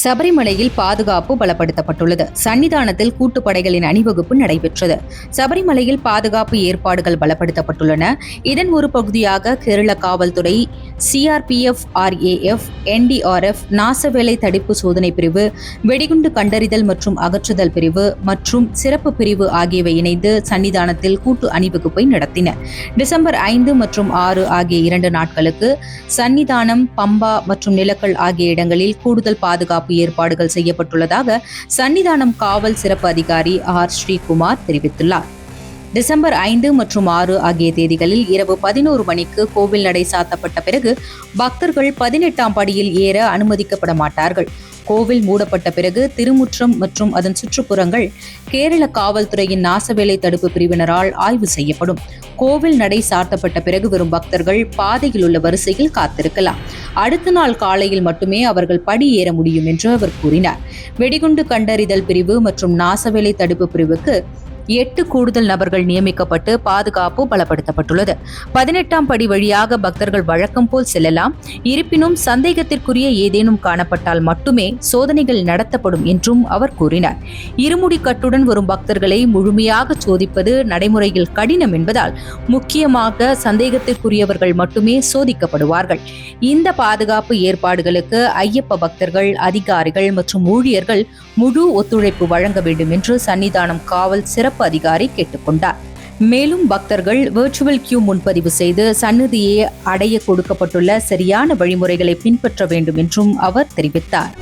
சபரிமலையில் பாதுகாப்பு பலப்படுத்தப்பட்டுள்ளது. சன்னிதானத்தில் கூட்டுப்படைகளின் அணிவகுப்பு நடைபெற்றது. சபரிமலையில் பாதுகாப்பு ஏற்பாடுகள் பலப்படுத்தப்பட்டுள்ளன. இதன் ஒரு பகுதியாக கேரள காவல்துறை, சிஆர்பிஎஃப், ஆர்ஏஎஃப், என்டிஆர்எஃப், நாசவேலை தடுப்பு சோதனை பிரிவு, வெடிகுண்டு கண்டறிதல் மற்றும் அகற்றுதல் பிரிவு மற்றும் சிறப்பு பிரிவு ஆகியவை இணைந்து சன்னிதானத்தில் கூட்டு அணிவகுப்பை நடத்தின. டிசம்பர் 5 மற்றும் 6 ஆகிய 2 நாட்களுக்கு சன்னிதானம், பம்பா மற்றும் நிலக்கல் ஆகிய இடங்களில் கூடுதல் பாதுகாப்பு ஏற்பாடுகள் செய்யப்பட்டுள்ளதாக சன்னிதானம் காவல் சிறப்பு அதிகாரி ஆர். ஸ்ரீகுமார் தெரிவித்துள்ளார். டிசம்பர் 5 மற்றும் 6 ஆகிய தேதிகளில் இரவு 11 மணிக்கு கோவில் நடை சாத்தப்பட்ட பிறகு பக்தர்கள் 18ஆம் படியில் ஏற அனுமதிக்கப்பட மாட்டார்கள். கோவில் மூடப்பட்ட பிறகு திருமுற்றம் மற்றும் அதன் சுற்றுப்புறங்கள் கேரள காவல்துறையின் நாசவேலை தடுப்பு பிரிவினரால் ஆய்வு செய்யப்படும். கோவில் நடை சாத்தப்பட்ட பிறகு வரும் பக்தர்கள் பாதையில் உள்ள வரிசையில் காத்திருக்கலாம். அடுத்த நாள் காலையில் மட்டுமே அவர்கள் படி ஏற முடியும் என்று அவர் கூறினார். வெடிகுண்டு கண்டறிதல் பிரிவு மற்றும் நாசவேலை தடுப்பு பிரிவுக்கு 8 கூடுதல் நபர்கள் நியமிக்கப்பட்டு பாதுகாப்பு பலப்படுத்தப்பட்டுள்ளது. 18ஆம் படி வழியாக பக்தர்கள் வழக்கம் போல் செல்லலாம். இருப்பினும் சந்தேகத்திற்குரிய ஏதேனும் காணப்பட்டால் மட்டுமே சோதனைகள் நடத்தப்படும் என்றும் அவர் கூறினார். இருமுடி கட்டுடன் வரும் பக்தர்களை முழுமையாக சோதிப்பது நடைமுறையில் கடினம் என்பதால் முக்கியமாக சந்தேகத்திற்குரியவர்கள் மட்டுமே சோதிக்கப்படுவார்கள். இந்த பாதுகாப்பு ஏற்பாடுகளுக்கு ஐயப்ப பக்தர்கள், அதிகாரிகள் மற்றும் ஊழியர்கள் முழு ஒத்துழைப்பு வழங்க வேண்டும் என்று சன்னிதானம் காவல் சிறப்பு அதிகாரி கேட்டுக்கொண்டார். மேலும் பக்தர்கள் வெர்ச்சுவல் கியூ முன்பதிவு செய்து சந்நிதியை அடைய கொடுக்கப்பட்டுள்ள சரியான வழிமுறைகளை பின்பற்ற வேண்டும் என்றும் அவர் தெரிவித்தார்.